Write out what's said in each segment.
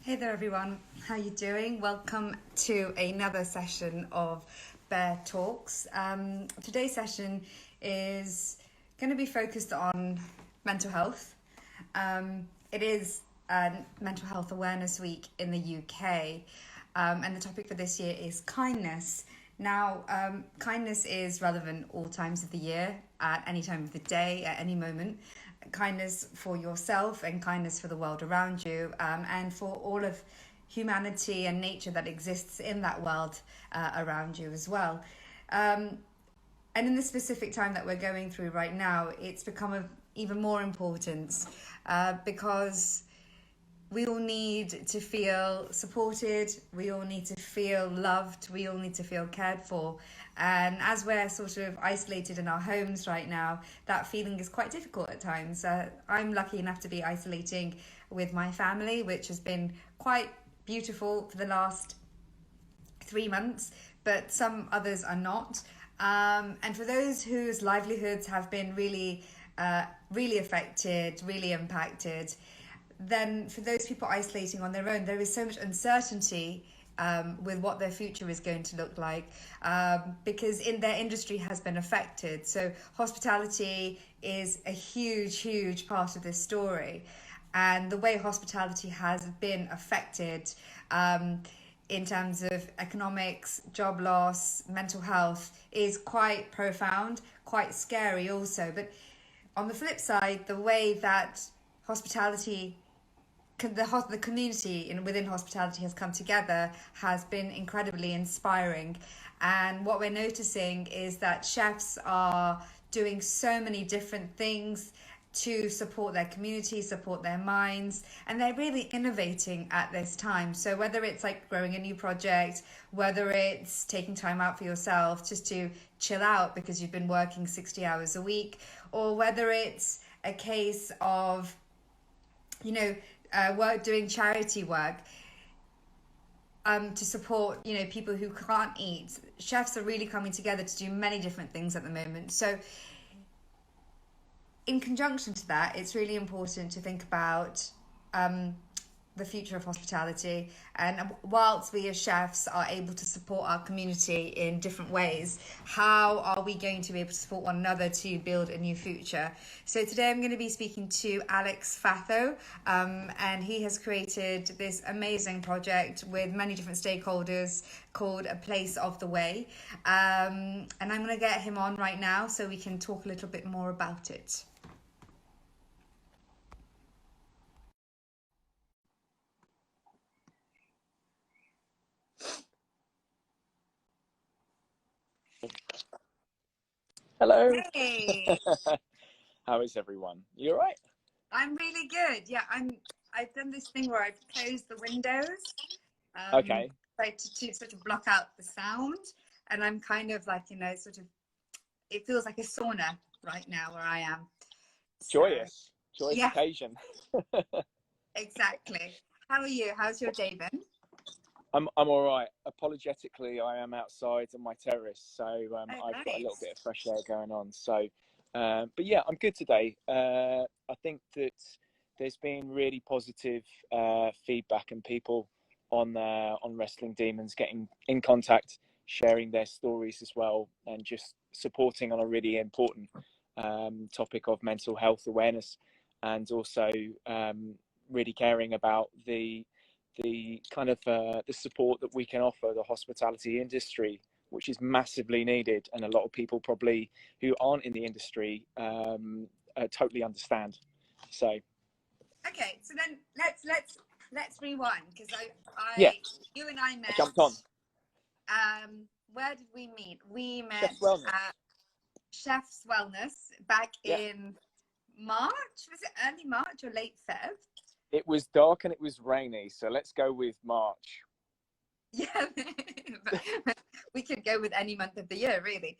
Hey there everyone, how you doing? Welcome to another session of Bear Talks. Today's session is going to be focused on mental health. It is Mental Health Awareness Week in the UK, and the topic for this year is kindness. Now, kindness is relevant all times of the year, at any time of the day, at any moment. Kindness for yourself and kindness for the world around you, and for all of humanity and nature that exists in that world around you as well. And in the specific time that we're going through right now, it's become of even more importance because we all need to feel supported, we all need to feel loved, we all need to feel cared for. And as we're sort of isolated in our homes right now, that feeling is quite difficult at times. I'm lucky enough to be isolating with my family, which has been quite beautiful for the last 3 months, but some others are not. And for those whose livelihoods have been really affected, really impacted, then for those people isolating on their own, there is so much uncertainty with what their future is going to look like, because their industry has been affected. So hospitality is a huge part of this story, and the way hospitality has been affected in terms of economics, job loss, mental health is quite profound, quite scary also. But on the flip side, the way that hospitality, the community within hospitality has come together has been incredibly inspiring. And what we're noticing is that chefs are doing so many different things to support their community, support their minds, and they're really innovating at this time. So whether it's like growing a new project, whether it's taking time out for yourself just to chill out because you've been working 60 hours a week, or whether it's a case of doing charity work to support people who can't eat. Chefs are really coming together to do many different things at the moment. So in conjunction to that, it's really important to think about the future of hospitality, and whilst we as chefs are able to support our community in different ways, how are we going to be able to support one another to build a new future? So today I'm going to be speaking to Alex Fatho, and he has created this amazing project with many different stakeholders called A Place of the Way, and I'm going to get him on right now so we can talk a little bit more about it. Hello. Hey, How is everyone? You all right? I'm really good. Yeah, I've done this thing where I've closed the windows, Okay. like to sort of block out the sound, and I'm kind of like, sort of, it feels like a sauna right now where I am. So Joyous yeah, occasion. exactly. How are you? How's your day been? I'm all right. Apologetically, I am outside on my terrace, so Oh, I've got a little nice. bit of fresh air going on. So, but yeah, I'm good today. I think that there's been really positive feedback, and people on Wrestling Demons getting in contact, sharing their stories as well, and just supporting on a really important topic of mental health awareness, and also really caring about the kind of the support that we can offer the hospitality industry, which is massively needed, and a lot of people probably who aren't in the industry totally understand. So Okay, so then let's rewind, because yeah, you and I I met. jumped on Where did we meet? We met Chef's Wellness. at Chef's Wellness back Yeah, in March. Was it early March or late Feb? it was dark and it was rainy, so let's go with March. Yeah, we could go with any month of the year, really.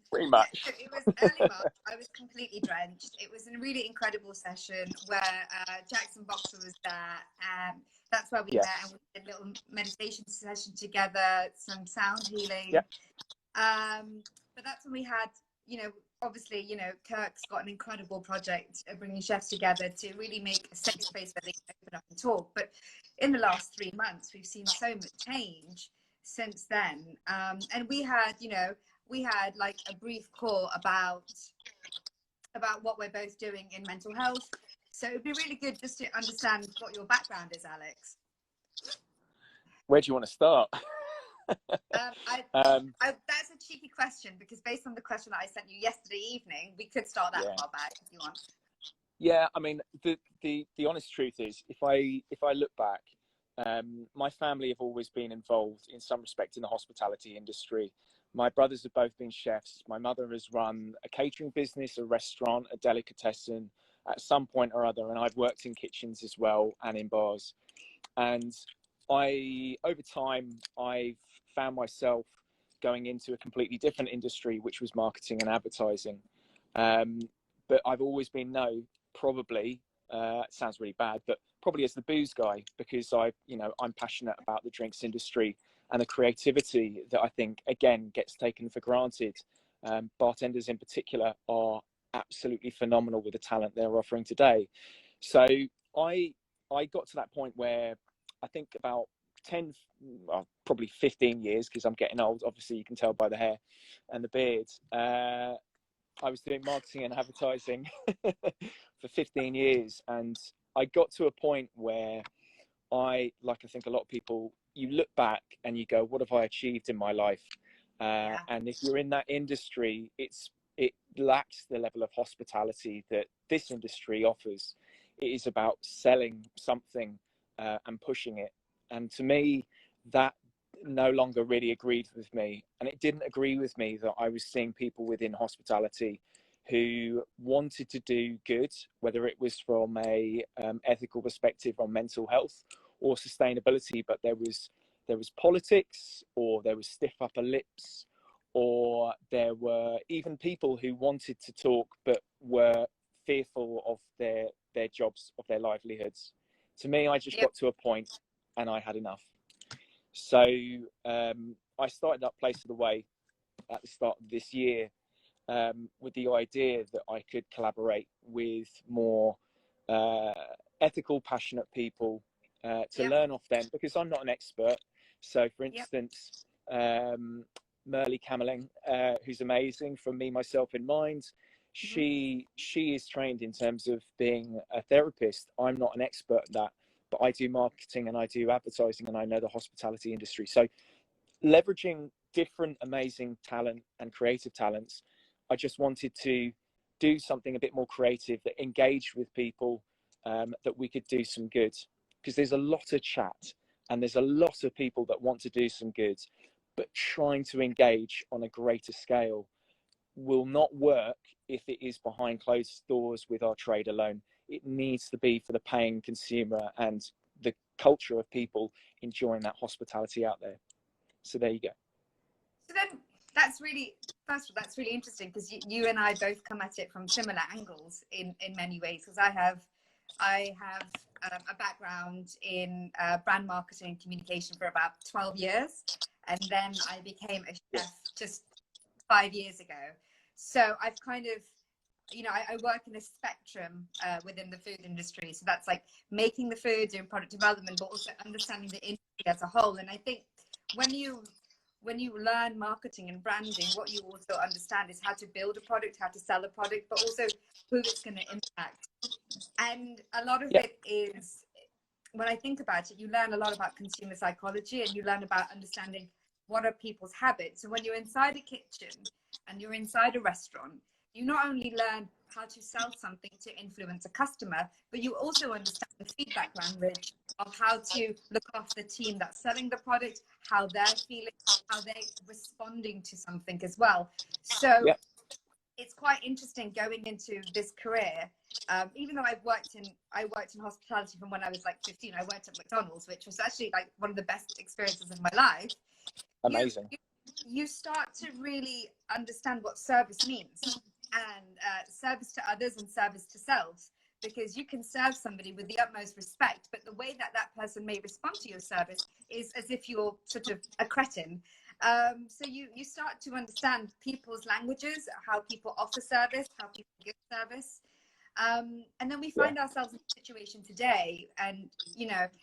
Pretty Yeah, much. so it was early March. I was completely drenched. It was a really incredible session where Jackson Boxer was there. That's where we met, and Yes. we did a little meditation session together, some sound Yeah. healing. But that's when we had, obviously, Kirk's got an incredible project of bringing chefs together to really make a safe space where they can open up and talk. But in the last 3 months, we've seen so much change since then. And we had like a brief call about what we're both doing in mental health. So it'd be really good just to understand what your background is, Alex. Where do you want to start? That's a cheeky question, because based on the question that I sent you yesterday evening, we could start that far back if you want. Yeah, I mean, the honest truth is, if I look back, my family have always been involved in some respect in the hospitality industry. My brothers have both been chefs. My mother has run a catering business, a restaurant, a delicatessen at some point or other, and I've worked in kitchens as well and in bars. And over time, I've found myself going into a completely different industry, which was marketing and advertising. But I've always been known, probably, it sounds really bad, but probably as the booze guy, because I'm passionate about the drinks industry and the creativity that I think, again, gets taken for granted. Bartenders in particular are absolutely phenomenal with the talent they're offering today. So I got to that point where I think about 10, well, probably 15 years, because I'm getting old, obviously you can tell by the hair and the beard. I was doing marketing and advertising for 15 years. And I got to a point where I think a lot of people, you look back and you go, what have I achieved in my life? And if you're in that industry, it lacks the level of hospitality that this industry offers. It is about selling something and pushing it. And to me, that no longer really agreed with me. And it didn't agree with me that I was seeing people within hospitality who wanted to do good, whether it was from a ethical perspective on mental health or sustainability, but there was politics, or there was stiff upper lips, or there were even people who wanted to talk but were fearful of their jobs, of their livelihoods. To me, I just got to a point and I had enough. So I started up Place of the Way at the start of this year, with the idea that I could collaborate with more ethical, passionate people to learn off them, because I'm not an expert. So, for instance, Merle Cameling, who's amazing from Me, Myself in Mind, she is trained in terms of being a therapist. I'm not an expert at that, but I do marketing and I do advertising and I know the hospitality industry. So leveraging different amazing talent and creative talents, I just wanted to do something a bit more creative that engaged with people, that we could do some good, because there's a lot of chat and there's a lot of people that want to do some good, but trying to engage on a greater scale will not work if it is behind closed doors with our trade alone. It needs to be for the paying consumer and the culture of people enjoying that hospitality out there. So there you go. So then that's really interesting, because you and I both come at it from similar angles in many ways, because I have a background in brand marketing and communication for about 12 years, and then I became a chef just 5 years ago. So I've kind of, I work in a spectrum within the food industry. So that's like making the food, doing product development, but also understanding the industry as a whole. And I think when you learn marketing and branding, what you also understand is how to build a product, how to sell a product, but also who it's going to impact. And a lot of it is, when I think about it, you learn a lot about consumer psychology, and you learn about understanding what are people's habits. So when you're inside a kitchen and you're inside a restaurant, you not only learn how to sell something to influence a customer, but you also understand the feedback language of how to look after the team that's selling the product, how they're feeling, how they're responding to something as well. So it's quite interesting going into this career. Even though I worked in hospitality from when I was like 15. I worked at McDonald's, which was actually like one of the best experiences of my life. Amazing. You start to really understand what service means, and service to others and service to self, because you can serve somebody with the utmost respect, but the way that person may respond to your service is as if you're sort of a cretin. So you start to understand people's languages, how people offer service, how people give service. And then we Yeah. find ourselves in a situation today, and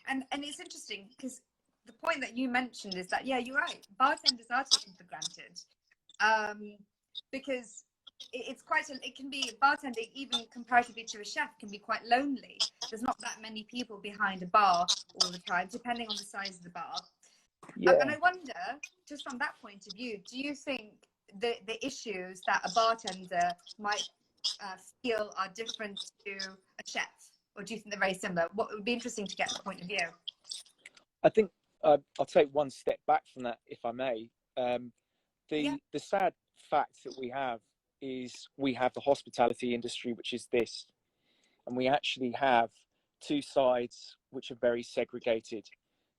and it's interesting because the point that you mentioned is that, yeah, you're right, bartenders are taken for granted, because it's quite it can be bartending, even comparatively to a chef, can be quite lonely. There's not that many people behind a bar all the time, depending on the size of the bar. And Yeah. I wonder, just from that point of view, do you think the issues that a bartender might feel are different to a chef, or do you think they're very similar? What would be interesting to get a point of view? I think I'll take one step back from that, if I may. Yeah. The sad fact that we have is we have the hospitality industry, which is this, and we actually have two sides which are very segregated.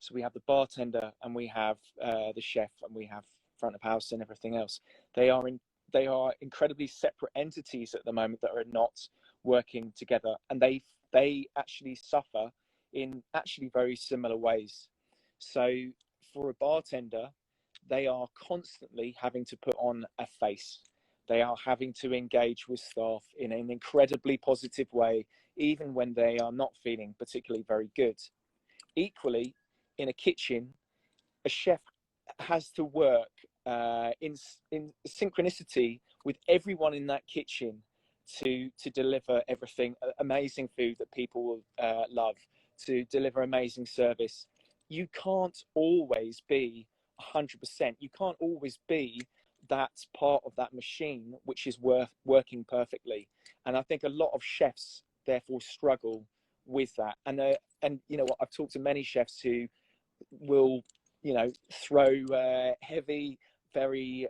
So we have the bartender, and we have the chef, and we have front of house and everything else. They are incredibly separate entities at the moment that are not working together, and they actually suffer in actually very similar ways. So for a bartender, they are constantly having to put on a face. They are having to engage with staff in an incredibly positive way, even when they are not feeling particularly very good. Equally, in a kitchen, a chef has to work in synchronicity with everyone in that kitchen to deliver everything amazing food that people love, to deliver amazing service. You can't always be 100%. You can't always be that part of that machine which is working perfectly. And I think a lot of chefs therefore struggle with that. And you know what, I've talked to many chefs who will, you know, throw heavy, very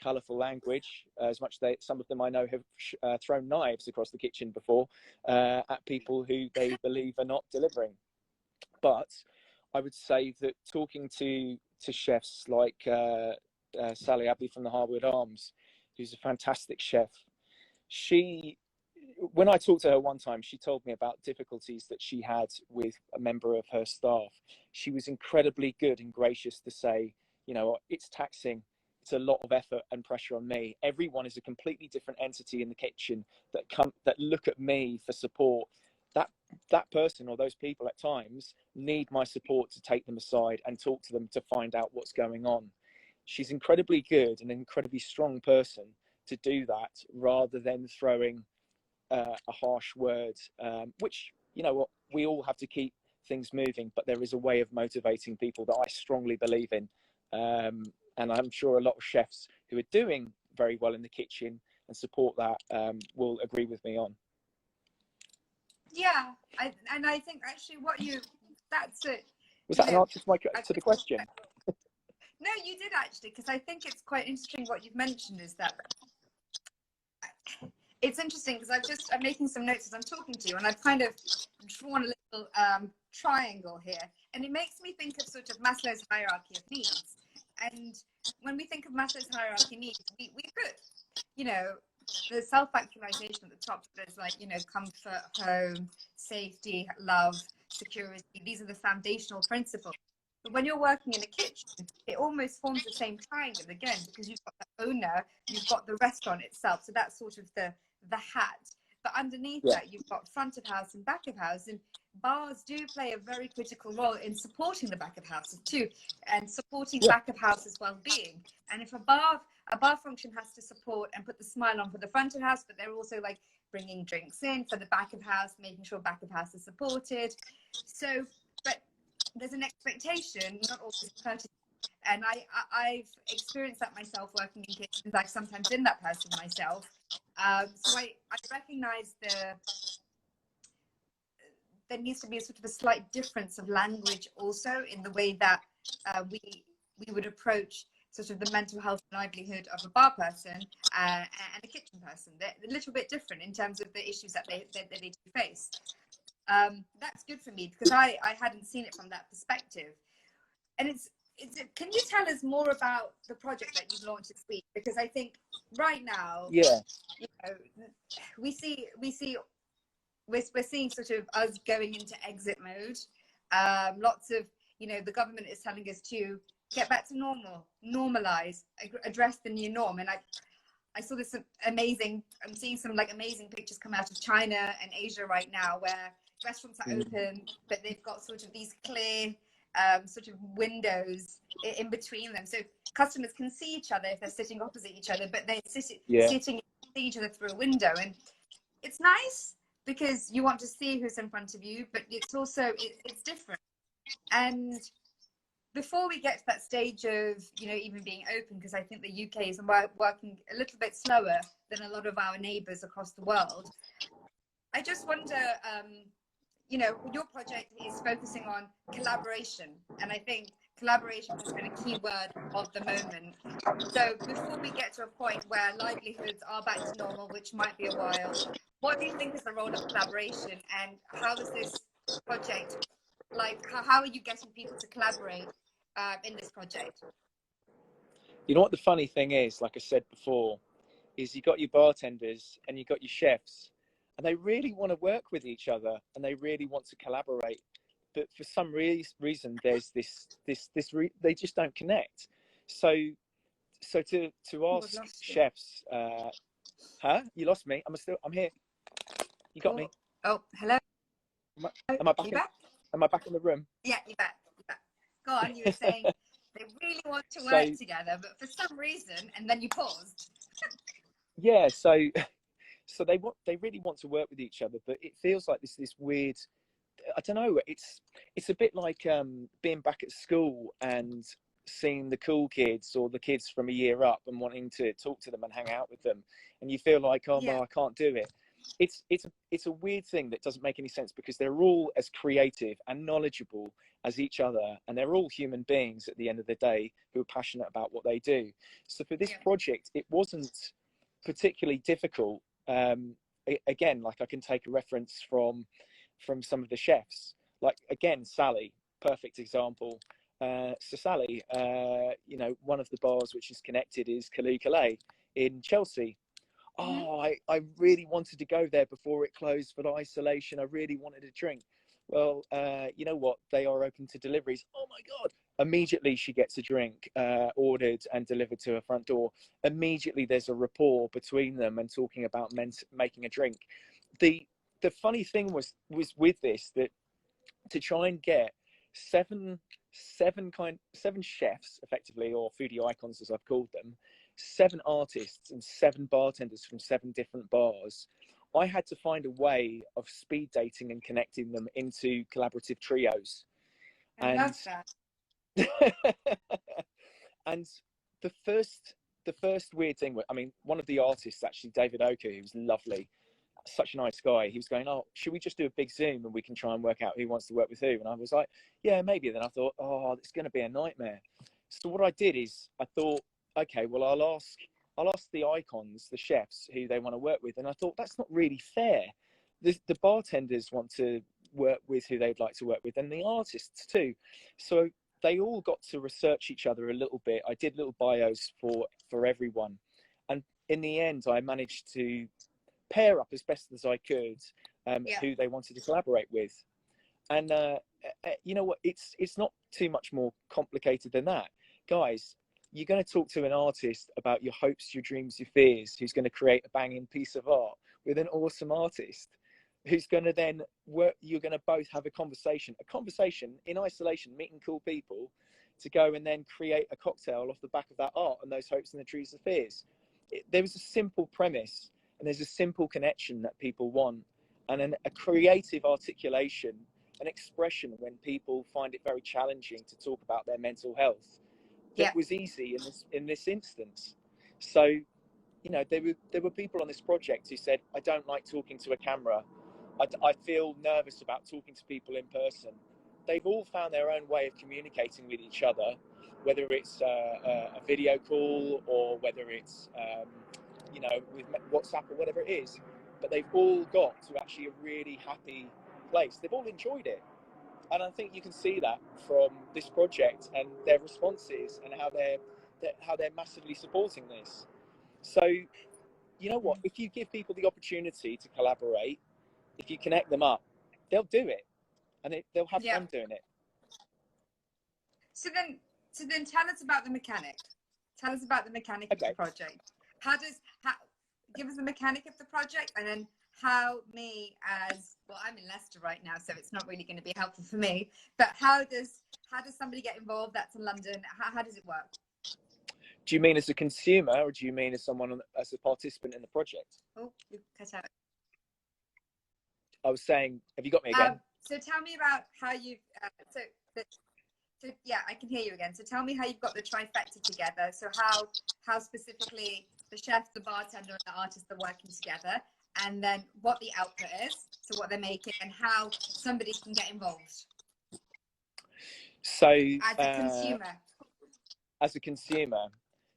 colourful language. As much as some of them I know have thrown knives across the kitchen before at people who they believe are not delivering. But I would say that talking to chefs like Sally Abbey from the Harwood Arms, who's a fantastic chef, she, when I talked to her one time, she told me about difficulties that she had with a member of her staff. She was incredibly good and gracious to say, you know, it's taxing. It's a lot of effort and pressure on me. Everyone is a completely different entity in the kitchen that look at me for support. That that person or those people at times need my support to take them aside and talk to them to find out what's going on. She's incredibly good and an incredibly strong person to do that, rather than throwing a harsh word, which, you know what, we all have to keep things moving, but there is a way of motivating people that I strongly believe in. And I'm sure a lot of chefs who are doing very well in the kitchen and support that will agree with me on. Yeah, I think actually that's it. Was You that an know, answer to the question? no, you did actually, because I think it's quite interesting what you've mentioned is that it's interesting because I'm making some notes as I'm talking to you, and I've kind of drawn a little triangle here, and it makes me think of sort of Maslow's hierarchy of needs. And when we think of Maslow's hierarchy of needs, we put, you know, the self-actualization at the top. There's like, you know, comfort, home, safety, love, security. These are the foundational principles. But when you're working in a kitchen, it almost forms the same triangle again, because you've got the owner, you've got the restaurant itself. So that's sort of the hat. But underneath Yeah. that, you've got front of house and back of house. And bars do play a very critical role in supporting the back of houses too, and supporting Yeah. back of house's well-being. And if a bar function has to support and put the smile on for the front of house, but they're also like bringing drinks in for the back of house, making sure back of house is supported. So, but there's an expectation, not always courtesy. And I've experienced that myself working in kitchens. I've sometimes been that person myself. So I recognize there needs to be a sort of a slight difference of language also in the way that we would approach sort of the mental health and livelihood of a bar person and a kitchen person. They're a little bit different in terms of the issues that they do face. That's good for me because I hadn't seen it from that perspective. And can you tell us more about the project that you've launched this week? Because I think right now, Yeah. you know, we're seeing sort of us going into exit mode. Lots of, you know, the government is telling us to get back to normal, normalize, address the new norm. And I saw this amazing, I'm seeing some like amazing pictures come out of China and Asia right now where restaurants are open, but they've got sort of these clear sort of windows in between them. So customers can see each other if they're sitting opposite each other, but they're sitting see each other through a window. And it's nice because you want to see who's in front of you, but it's also, it's different. And before we get to that stage of, you know, even being open, because I think the UK is working a little bit slower than a lot of our neighbours across the world, I just wonder, you know, your project is focusing on collaboration, and I think collaboration has been a key word of the moment. So before we get to a point where livelihoods are back to normal, which might be a while, what do you think is the role of collaboration, and how is this project, like, how are you getting people to collaborate in this project? You know what the funny thing is, like I said before, is you got your bartenders and you got your chefs, and they really want to work with each other and they really want to collaborate, but for some reason there's they just don't connect. So to ask chefs, you lost me. I'm here. You got me. Oh, hello. Am I back? Am I back in the room? Yeah, you're back. You're back. Go on. You were saying they really want to work together, but for some reason, and then you paused. Yeah. So they really want to work with each other, but it feels like this weird. I don't know. It's a bit like being back at school and seeing the cool kids or the kids from a year up and wanting to talk to them and hang out with them, and you feel like, oh, well, I can't do it. It's a weird thing that doesn't make any sense, because they're all as creative and knowledgeable as each other, and they're all human beings at the end of the day who are passionate about what they do. So for this project, it wasn't particularly difficult. Again, like I can take a reference from some of the chefs, like again Sally, perfect example. So Sally, you know, one of the bars which is connected is Kalu Calais in Chelsea. Oh, I really wanted to go there before it closed for the isolation. I really wanted a drink. Well, you know what? They are open to deliveries. Oh my God. Immediately she gets a drink ordered and delivered to her front door. Immediately there's a rapport between them and talking about making a drink. The funny thing was with this, that to try and get seven chefs effectively, or foodie icons as I've called them, 7 artists and 7 bartenders from 7 different bars, I had to find a way of speed dating and connecting them into collaborative trios. I love that. And the first weird thing, I mean, one of the artists, actually David Oka, who was lovely, such a nice guy, he was going, oh, should we just do a big Zoom and we can try and work out who wants to work with who? And I was like, yeah, maybe. Then I thought, oh, it's going to be a nightmare. So what I did is I thought, okay, well, I'll ask the icons, the chefs, who they want to work with. And I thought, that's not really fair. The bartenders want to work with who they'd like to work with, and the artists too. So they all got to research each other a little bit. I did little bios for everyone. And in the end, I managed to pair up as best as I could who they wanted to collaborate with. And you know what, it's not too much more complicated than that, guys. You're going to talk to an artist about your hopes, your dreams, your fears, who's going to create a banging piece of art with an awesome artist who's going to then work. You're going to both have a conversation in isolation, meeting cool people to go and then create a cocktail off the back of that art and those hopes and the dreams and fears. There was a simple premise, and there's a simple connection that people want, and a creative articulation, an expression when people find it very challenging to talk about their mental health. That was easy in this instance. So, you know, there were people on this project who said, I don't like talking to a camera. I feel nervous about talking to people in person. They've all found their own way of communicating with each other, whether it's a video call or whether it's you know, with WhatsApp or whatever it is. But they've all got to actually a really happy place. They've all enjoyed it. And I think you can see that from this project and their responses and how they're massively supporting this. So, you know what? If you give people the opportunity to collaborate, if you connect them up, they'll do it, and they'll have fun doing it. So then, So then tell us about the mechanic. Tell us about the mechanic of the project. Give us the mechanic of the project, and then how me as, well, I'm in Leicester right now, so it's not really going to be helpful for me, but how does somebody get involved that's in London? How does it work? Do you mean as a consumer, or do you mean as someone as a participant in the project? Oh, you cut out. I was saying, have you got me again? So tell me about how you've, so yeah, I can hear you again. So tell me how you've got the trifecta together. So how specifically the chef, the bartender, and the artist are working together, and then what the output is, so what they're making, and how somebody can get involved. So as a consumer. As a consumer.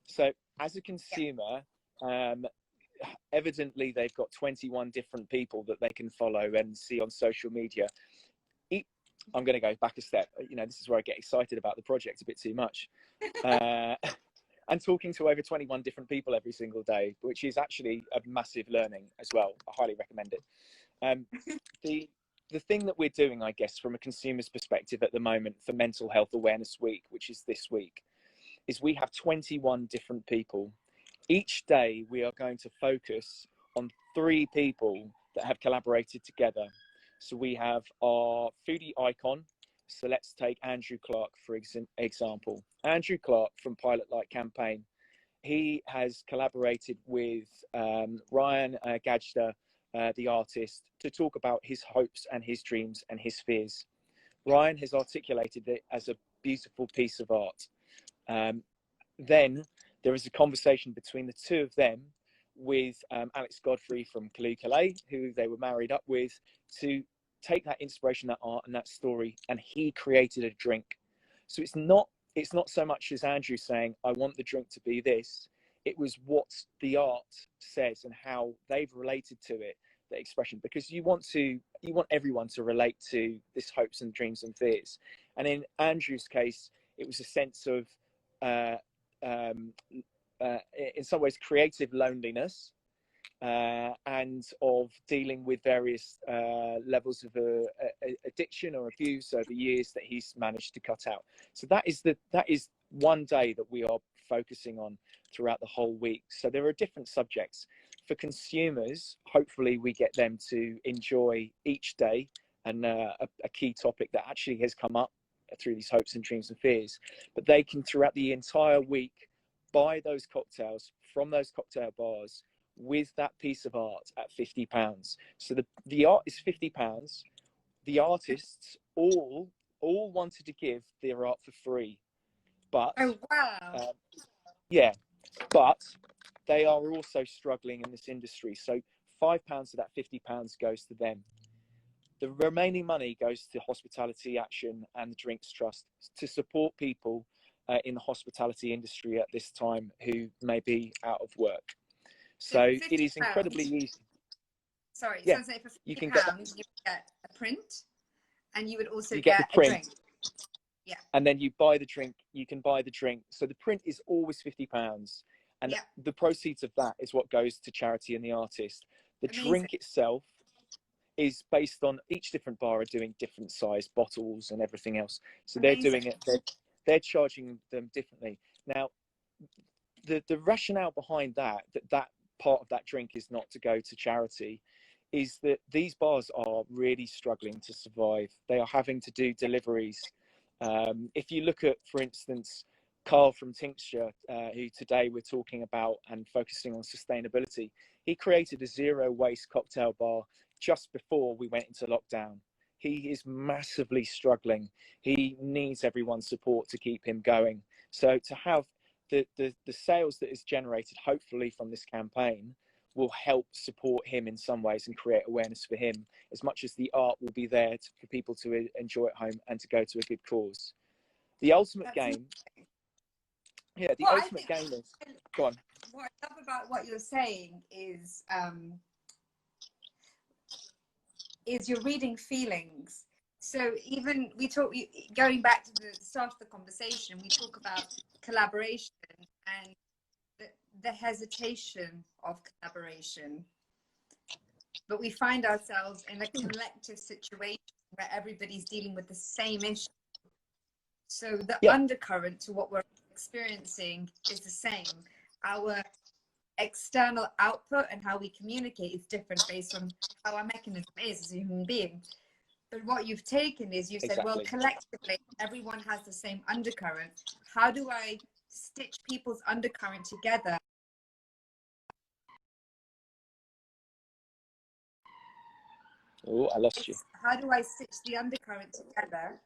So as a consumer, evidently they've got 21 different people that they can follow and see on social media. I'm going to go back a step. You know, this is where I get excited about the project a bit too much. And talking to over 21 different people every single day, which is actually a massive learning as well. I highly recommend it. The thing that we're doing, I guess, from a consumer's perspective at the moment for Mental Health Awareness Week, which is this week, is we have 21 different people. Each day we are going to focus on 3 people that have collaborated together. So we have our foodie icon. So let's take Andrew Clark, for example. Andrew Clark from Pilot Light Campaign. He has collaborated with Ryan Gajda, the artist, to talk about his hopes and his dreams and his fears. Ryan has articulated it as a beautiful piece of art. Then there is a conversation between the two of them with Alex Godfrey from Kaloo, who they were married up with, to take that inspiration, that art and that story, and he created a drink. So it's not so much as Andrew saying, I want the drink to be this. It was what the art says and how they've related to it, the expression, because you want everyone to relate to this hopes and dreams and fears. And in Andrew's case, it was a sense of in some ways creative loneliness, and of dealing with various levels of addiction or abuse over years that he's managed to cut out. So that is one day that we are focusing on throughout the whole week. So there are different subjects for consumers. Hopefully we get them to enjoy each day, and a key topic that actually has come up through these hopes and dreams and fears, but they can throughout the entire week buy those cocktails from those cocktail bars with that piece of art at £50. So the art is £50. The artists all wanted to give their art for free, but oh wow, yeah, but they are also struggling in this industry. So £5 of that £50 goes to them. The remaining money goes to Hospitality Action and the Drinks Trust to support people in the hospitality industry at this time who may be out of work. So it is incredibly easy. Sorry, yeah, so say for £50 you can you get a print, and you would also get the print, a drink. Yeah. And then you buy the drink. You can buy the drink. So the print is always £50, and the proceeds of that is what goes to charity and the artist. The drink itself is based on each different bar are doing different size bottles and everything else. So they're doing it. They're charging them differently. Now, the rationale behind that part of that drink is not to go to charity, is that these bars are really struggling to survive. They are having to do deliveries. If you look at, for instance, Carl from Tincture, who today we're talking about and focusing on sustainability, he created a zero waste cocktail bar just before we went into lockdown. He is massively struggling. He needs everyone's support to keep him going. So to have the sales that is generated, hopefully from this campaign, will help support him in some ways and create awareness for him, as much as the art will be there for people to enjoy at home and to go to a good cause. The ultimate game, the ultimate game is, go on. What I love about what you're saying is you're reading feelings. So even going back to the start of the conversation, we talk about collaboration and the hesitation of collaboration, but we find ourselves in a collective situation where everybody's dealing with the same issue. So the Yeah, undercurrent to what we're experiencing is the same. Our external output and how we communicate is different based on how our mechanism is as a human being. But what you've taken is you've said, well, exactly. collectively, everyone has the same undercurrent. How do I stitch people's undercurrent together? Oh, I lost you. How do I stitch the undercurrent together?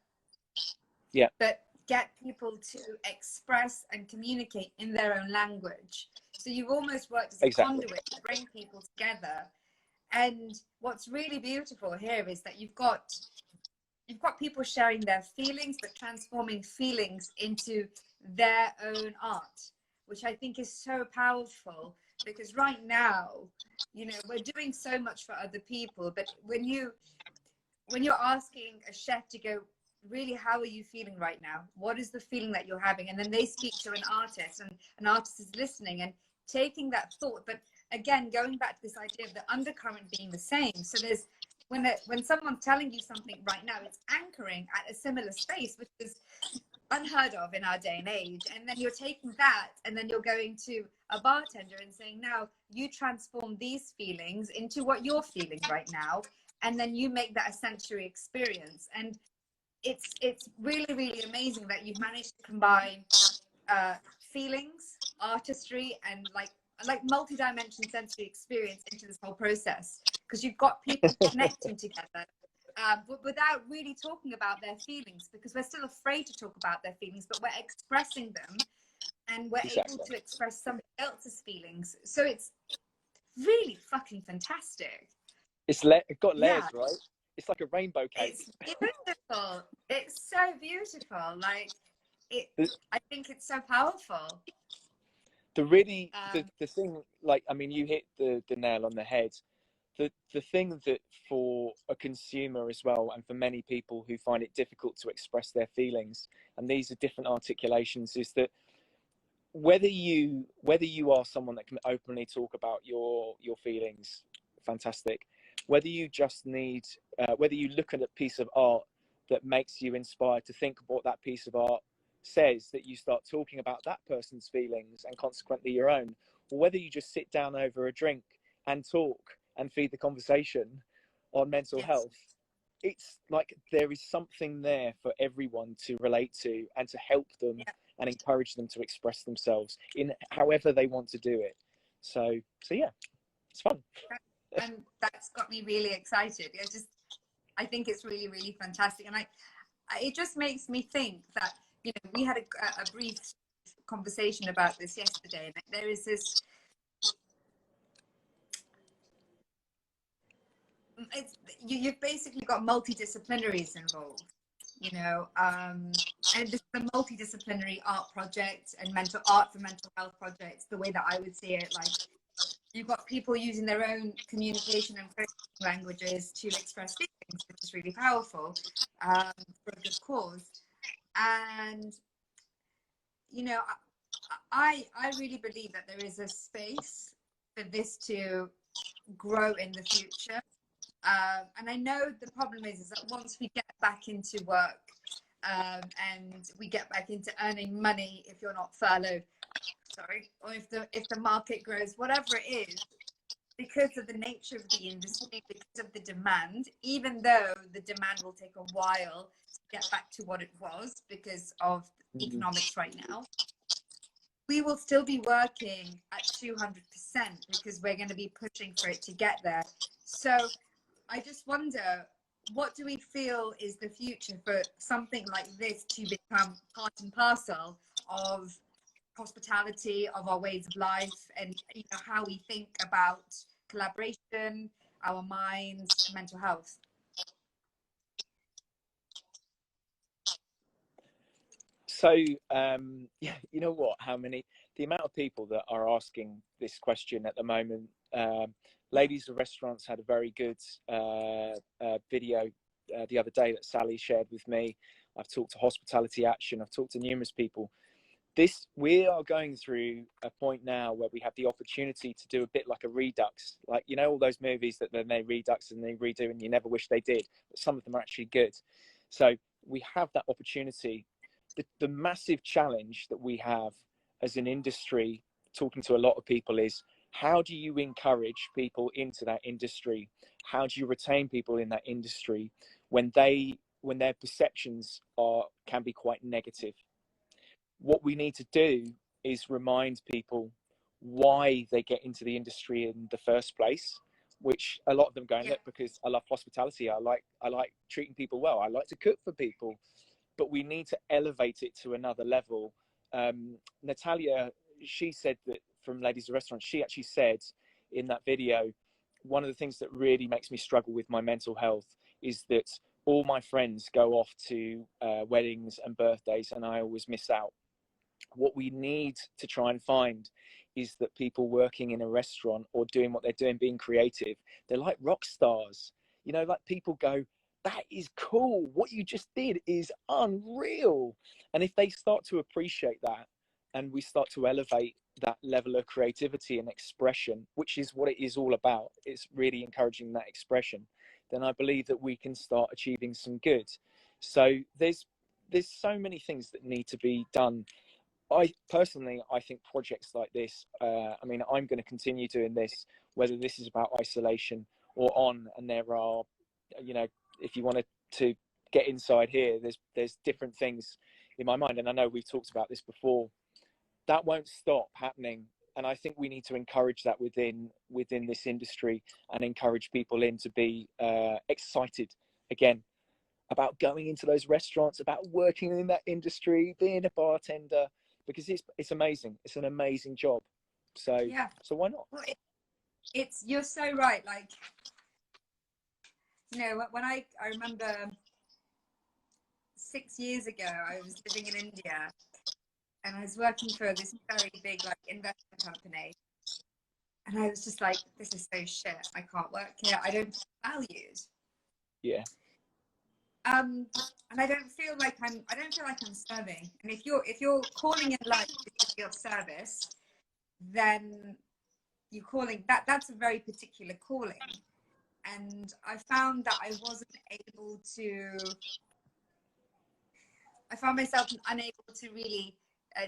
Yeah, But get people to express and communicate in their own language. So you've almost worked as a exactly. conduit to bring people together. And what's really beautiful here is that you've got people sharing their feelings, but transforming feelings into their own art, which I think is so powerful. Because right now, you know, we're doing so much for other people, but when you're asking a chef to go, really, how are you feeling right now? What is the feeling that you're having? And then they speak to an artist, and an artist is listening and taking that thought. But again, going back to this idea of the undercurrent being the same. So there's when someone's telling you something right now, it's anchoring at a similar space, which is unheard of in our day and age. And then you're taking that and then you're going to a bartender and saying, now you transform these feelings into what you're feeling right now, and then you make that a sensory experience. And it's really, really amazing that you've managed to combine feelings, artistry, and like multi-dimensional sensory experience into this whole process, because you've got people connecting together, without really talking about their feelings, because we're still afraid to talk about their feelings, but we're expressing them, and we're able Exactly. to express somebody else's feelings. So it's really fucking fantastic. It's got layers, Yeah, right? It's like a rainbow cake. it's beautiful. It's so beautiful. Like it, The, I think it's so powerful. the thing, like, I mean, you hit the nail on the head. The thing that for a consumer as well, and for many people who find it difficult to express their feelings, and these are different articulations, is that whether you are someone that can openly talk about your feelings, fantastic. Whether you just need, whether you look at a piece of art that makes you inspired to think what that piece of art says, that you start talking about that person's feelings and consequently your own, or whether you just sit down over a drink and talk and feed the conversation on mental Yes. health, it's like there is something there for everyone to relate to and to help them Yeah. and encourage them to express themselves in however they want to do it. So yeah, it's fun. And that's got me really excited. I think it's really, really fantastic. And it just makes me think that, you know, we had a brief conversation about this yesterday. And there is this, you've basically got multidisciplinaries involved, you know, and this is a multidisciplinary art project and mental art for mental health projects, the way that I would see it. Like, you've got people using their own communication and languages to express feelings, which is really powerful, for a good cause. And, you know, I really believe that there is a space for this to grow in the future. And I know the problem is that once we get back into work, and we get back into earning money, if you're not furloughed, sorry, or if the market grows, whatever it is, because of the nature of the industry, because of the demand, even though the demand will take a while to get back to what it was because of economics right now, we will still be working at 200% because we're going to be pushing for it to get there. So I just wonder, what do we feel is the future for something like this to become part and parcel of hospitality, of our ways of life, and, you know, how we think about collaboration, our minds, mental health? So yeah, you know what? The amount of people that are asking this question at the moment. Ladies of Restaurants had a very good video the other day that Sally shared with me. I've talked to Hospitality Action. I've talked to numerous people. We are going through a point now where we have the opportunity to do a bit like a redux, like, you know, all those movies that then they redux and they redo and you never wish they did, but some of them are actually good. So we have that opportunity the massive challenge that we have as an industry, talking to a lot of people, is how do you encourage people into that industry? How do you retain people in that industry when their perceptions can be quite negative? What we need to do is remind people why they get into the industry in the first place, which a lot of them go, look, because I love hospitality, I like treating people well, I like to cook for people. But we need to elevate it to another level. Natalia, she said that from Ladies of Restaurant, she actually said in that video, one of the things that really makes me struggle with my mental health is that all my friends go off to weddings and birthdays and I always miss out. What we need to try and find is that people working in a restaurant or doing what they're doing, being creative, they're like rock stars. You know, like people go, that is cool. What you just did is unreal. And if they start to appreciate that and we start to elevate that level of creativity and expression, which is what it is all about, it's really encouraging that expression, then I believe that we can start achieving some good. So there's so many things that need to be done. I personally, I think projects like this, I mean, I'm going to continue doing this, whether this is about isolation or on, and there are, you know, if you wanted to get inside here, there's different things in my mind. And I know we've talked about this before. That won't stop happening. And I think we need to encourage that within this industry and encourage people in to be excited again about going into those restaurants, about working in that industry, being a bartender, because it's amazing. It's an amazing job. So why not? Well, it's you're so right. Like, you know, when I remember 6 years ago, I was living in India and I was working for this very big like investment company. And I was just like, this is so shit. I can't work here. I don't feel valued. Yeah. And I don't feel like I'm serving. And if you're calling in life to be of service, then you're calling that's a very particular calling. And I found that I found myself unable to really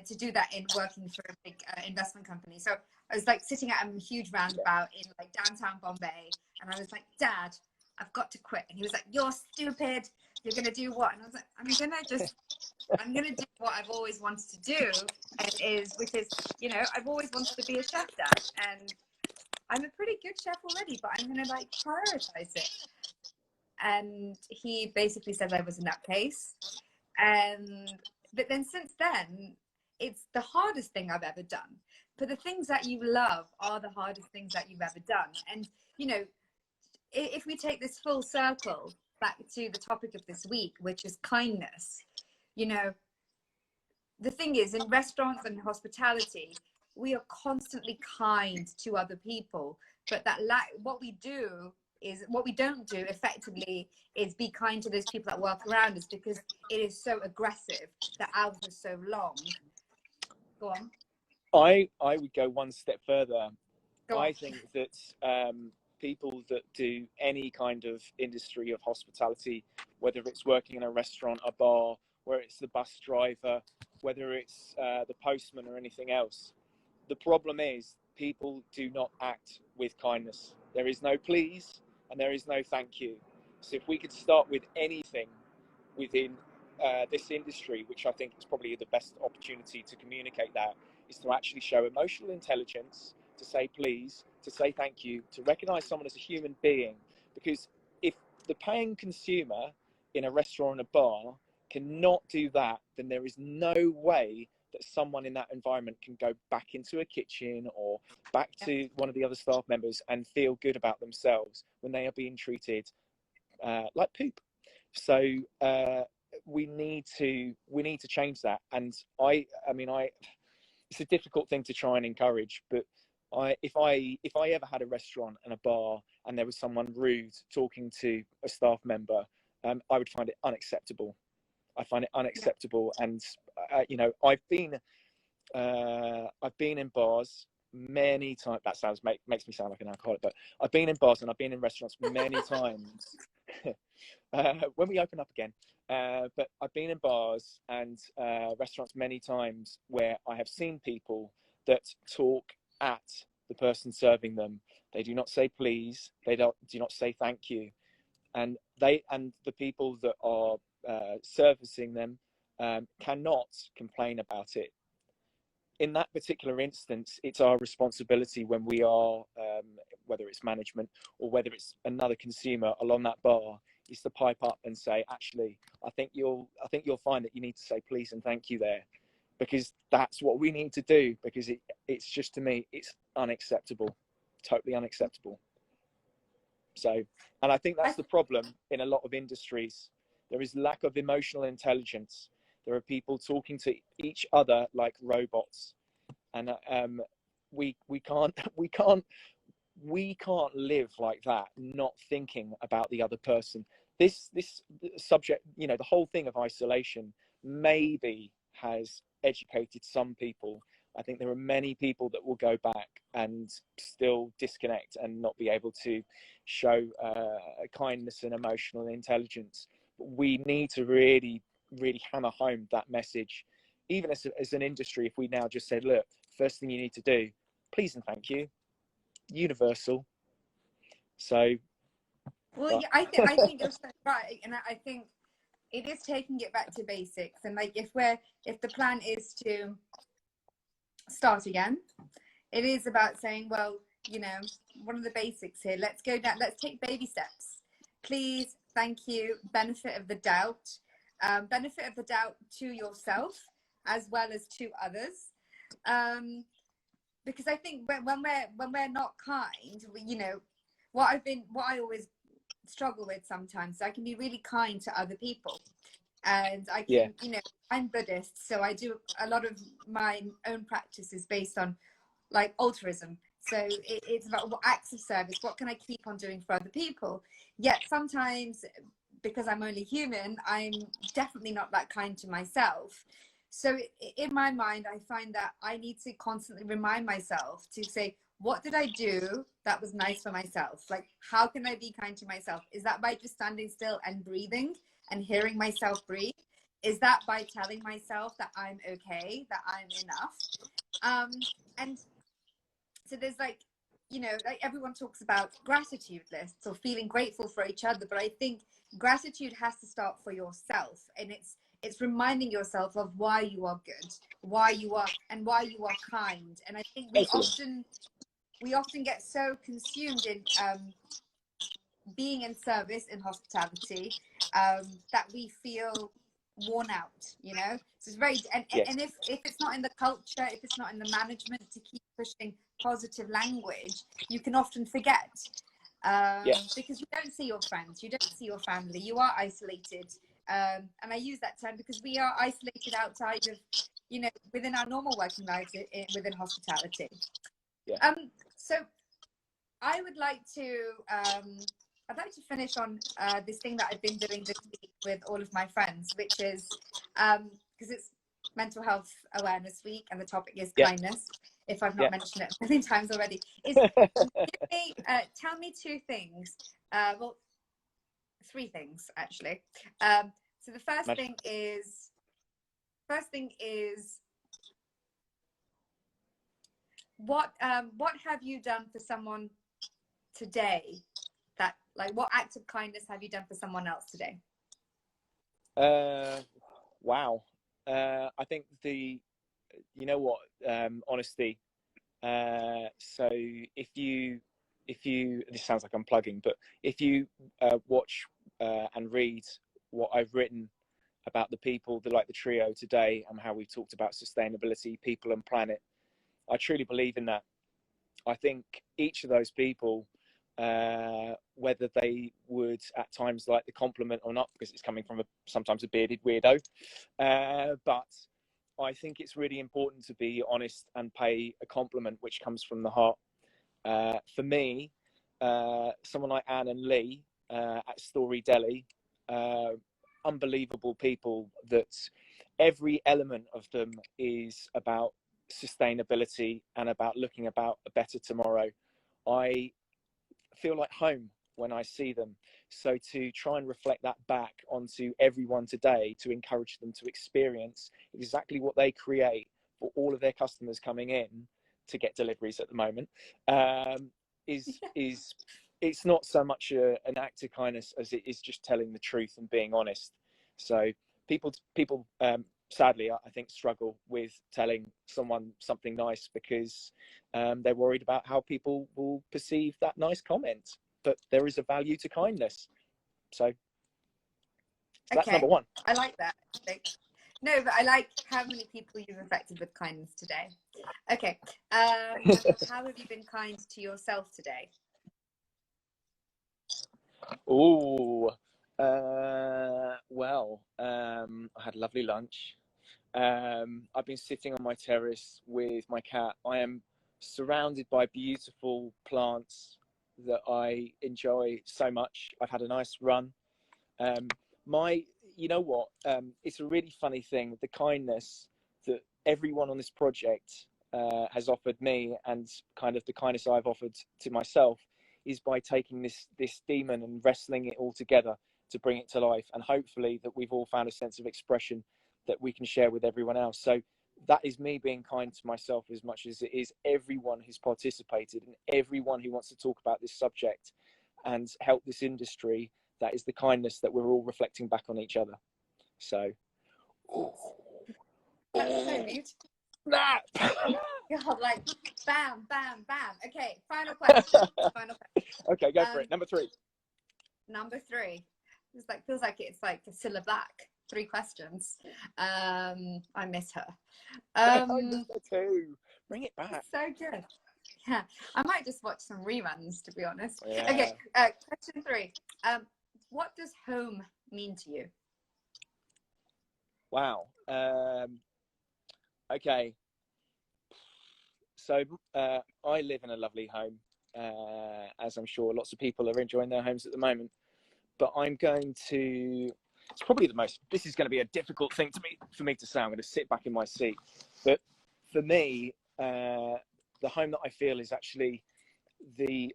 to do that in working for a big investment company. So I was like sitting at a huge roundabout in like downtown Bombay, and I was like, Dad, I've got to quit. And he was like, you're stupid. You're going to do what? And I was like, I'm going to do what I've always wanted to do, which is, you know, I've always wanted to be a chef, Dad. And I'm a pretty good chef already, but I'm going to like prioritize it. And he basically said I was in that place. But then since then, it's the hardest thing I've ever done. But the things that you love are the hardest things that you've ever done. And, you know, if we take this full circle back to the topic of this week, which is kindness, you know, the thing is, in restaurants and hospitality, we are constantly kind to other people, but what we don't do effectively is be kind to those people that work around us, because it is so aggressive. The hours are so long. Go on. I would go one step further. Go on. I think that people that do any kind of industry of hospitality, whether it's working in a restaurant, a bar, where it's the bus driver, whether it's the postman or anything else, the problem is people do not act with kindness. There is no please and there is no thank you. So if we could start with anything within this industry, which I think is probably the best opportunity to communicate that, is to actually show emotional intelligence, to say please, to say thank you, to recognize someone as a human being. Because if the paying consumer in a restaurant or a bar cannot do that, then there is no way that someone in that environment can go back into a kitchen or back to one of the other staff members and feel good about themselves when they are being treated like poop. So we need to change that. And I mean, it's a difficult thing to try and encourage, but if I ever had a restaurant and a bar and there was someone rude talking to a staff member, I would find it unacceptable. I find it unacceptable. And you know, I've been in bars many times. That makes me sound like an alcoholic, but I've been in bars and I've been in restaurants many times. When we open up again, But I've been in bars and restaurants many times where I have seen people that talk at the person serving them. They do not say please. They do not say thank you. And the people that are servicing them cannot complain about it. In that particular instance, it's our responsibility when we are, whether it's management or whether it's another consumer along that bar, is to pipe up and say, actually, I think you'll find that you need to say please and thank you there, because that's what we need to do. Because it's just, to me, it's unacceptable, totally unacceptable. So, and I think that's the problem in a lot of industries. There is lack of emotional intelligence. There are people talking to each other like robots, and we can't we can't live like that, not thinking about the other person. This subject, you know, the whole thing of isolation maybe has educated some people. I think there are many people that will go back and still disconnect and not be able to show kindness and emotional intelligence. We need to really hammer home that message, even as an industry. If we now just said, look, first thing you need to do, please and thank you, universal. So well, yeah, I think you're so right, and I think it is taking it back to basics. And like, if the plan is to start again, it is about saying, well, you know, one of the basics here, let's go down, let's take baby steps. Please, thank you, benefit of the doubt to yourself as well as to others. Because I think when we're not kind, you know, what I always struggle with sometimes, I can be really kind to other people, and I can, you know, I'm Buddhist, so I do a lot of my own practices based on like altruism. So it's about what acts of service, what can I keep on doing for other people. Yet sometimes, because I'm only human, I'm definitely not that kind to myself. So in my mind, I find that I need to constantly remind myself to say, what did I do that was nice for myself? Like, how can I be kind to myself? Is that by just standing still and breathing and hearing myself breathe? Is that by telling myself that I'm okay, that I'm enough? And so there's like, you know, like everyone talks about gratitude lists or feeling grateful for each other, but I think gratitude has to start for yourself, and it's reminding yourself of why you are good, why you are kind. And I think we often get so consumed in being in service, in hospitality, that we feel worn out, you know. So it's very, and if it's not in the culture, if it's not in the management to keep pushing positive language, you can often forget, because you don't see your friends, you don't see your family, you are isolated. And I use that term because we are isolated outside of, you know, within our normal working lives within hospitality. So I would like to I'd like to finish on this thing that I've been doing this week with all of my friends, which is because it's Mental Health Awareness Week and the topic is kindness. If I've not mentioned it a million times already, is tell me two things. Well, three things actually. So the first thing is what have you done for someone today? That, like, what act of kindness have you done for someone else today? Wow. I think you know what, honesty. So if you, this sounds like I'm plugging, but if you watch and read what I've written about the people, like the trio today, and how we talked about sustainability, people and planet, I truly believe in that. I think each of those people, whether they would at times like the compliment or not, because it's coming from sometimes a bearded weirdo, but I think it's really important to be honest and pay a compliment which comes from the heart. For me, someone like Anne and Lee at Story Deli, unbelievable people that every element of them is about sustainability and about looking about a better tomorrow. I feel like home when I see them. So to try and reflect that back onto everyone today, to encourage them to experience exactly what they create for all of their customers coming in to get deliveries at the moment, is it's not so much an act of kindness as it is just telling the truth and being honest. So people sadly, I think, struggle with telling someone something nice because they're worried about how people will perceive that nice comment. But there is a value to kindness. So that's number one. I like that. No, but I like how many people you've affected with kindness today. Okay. How have you been kind to yourself today? Oh, well, I had a lovely lunch. I've been sitting on my terrace with my cat. I am surrounded by beautiful plants that I enjoy so much. I've had a nice run. You know what? It's a really funny thing. The kindness that everyone on this project has offered me, and kind of the kindness I've offered to myself, is by taking this demon and wrestling it all together to bring it to life. And hopefully that we've all found a sense of expression that we can share with everyone else. So that is me being kind to myself as much as it is everyone who's participated and everyone who wants to talk about this subject and help this industry. That is the kindness that we're all reflecting back on each other. So That's so beautiful. snap. God, like bam, bam, bam. Okay, final question. Okay, go for it. Number three. It's like feels like it's like Cilla Black. 3 questions. I miss her. I miss her too. Bring it back. So good. Yeah, I might just watch some reruns, to be honest. Yeah. Okay, question 3. What does home mean to you? Wow. Okay. So I live in a lovely home, as I'm sure lots of people are enjoying their homes at the moment. But I'm going to. It's probably this is going to be a difficult thing for me to say. I'm going to sit back in my seat. But for me, the home that I feel is actually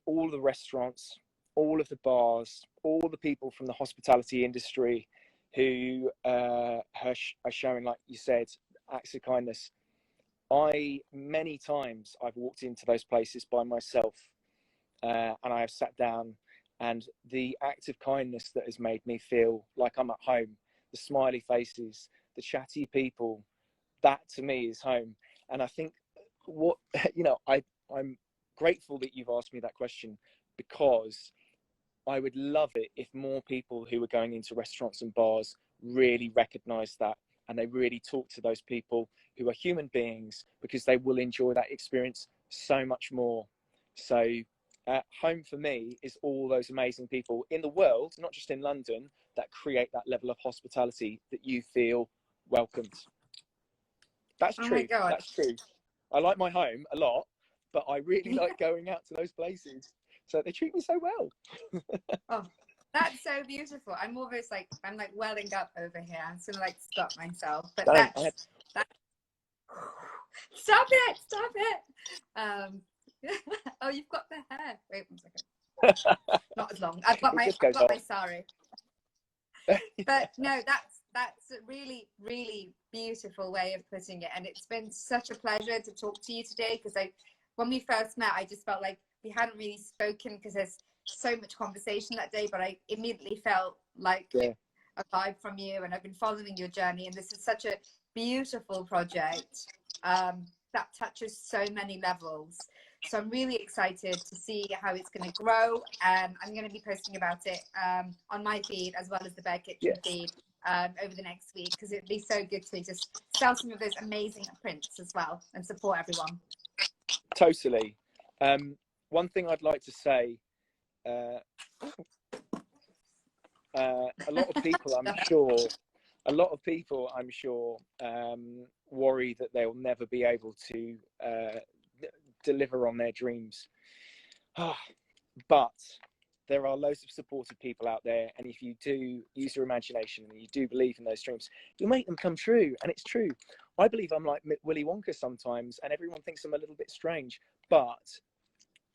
all the restaurants, all of the bars, all the people from the hospitality industry who are showing, like you said, acts of kindness. Many times I've walked into those places by myself, and I have sat down, and the act of kindness that has made me feel like I'm at home, the smiley faces, the chatty people, that to me is home. And I think I'm grateful that you've asked me that question, because I would love it if more people who are going into restaurants and bars really recognize that, and they really talk to those people who are human beings, because they will enjoy that experience so much more. So home for me is all those amazing people in the world, not just in London, that create that level of hospitality that you feel welcomed. That's true. Oh my God. That's true. I like my home a lot, but I really like going out to those places. So they treat me so well. Oh, that's so beautiful. I'm almost like, I'm like welling up over here. I'm gonna like stop myself. But that's stop it. Oh, you've got the hair. Wait 1 second. Not as long. I've got my sari. But no, that's a really, really beautiful way of putting it. And it's been such a pleasure to talk to you today, because when we first met, I just felt like we hadn't really spoken because there's so much conversation that day, but I immediately felt like a vibe from you, and I've been following your journey, and this is such a beautiful project that touches so many levels. So I'm really excited to see how it's going to grow. I'm going to be posting about it on my feed as well as the Bear Kitchen feed over the next week, because it'd be so good to just sell some of those amazing prints as well and support everyone. Totally. One thing I'd like to say, a lot of people, I'm sure, worry that they'll never be able to deliver on their dreams. But there are loads of supportive people out there, and if you do use your imagination and you do believe in those dreams, you'll make them come true. And it's true. I believe I'm like Willy Wonka sometimes, and everyone thinks I'm a little bit strange, but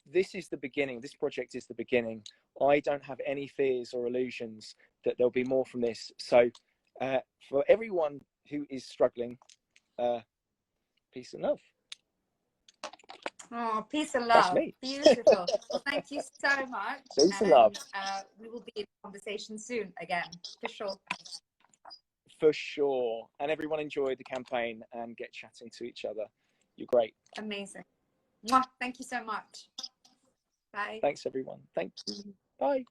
this is the beginning. This project is the beginning. I don't have any fears or illusions that there'll be more from this. So for everyone who is struggling, peace and love. Oh, peace and That's love. me. Beautiful. Well, thank you so much. Peace and love. We will be in conversation soon again, for sure. For sure. And everyone enjoy the campaign and get chatting to each other. You're great. Amazing. Mwah. Thank you so much. Bye. Thanks, everyone. Thank you. Bye.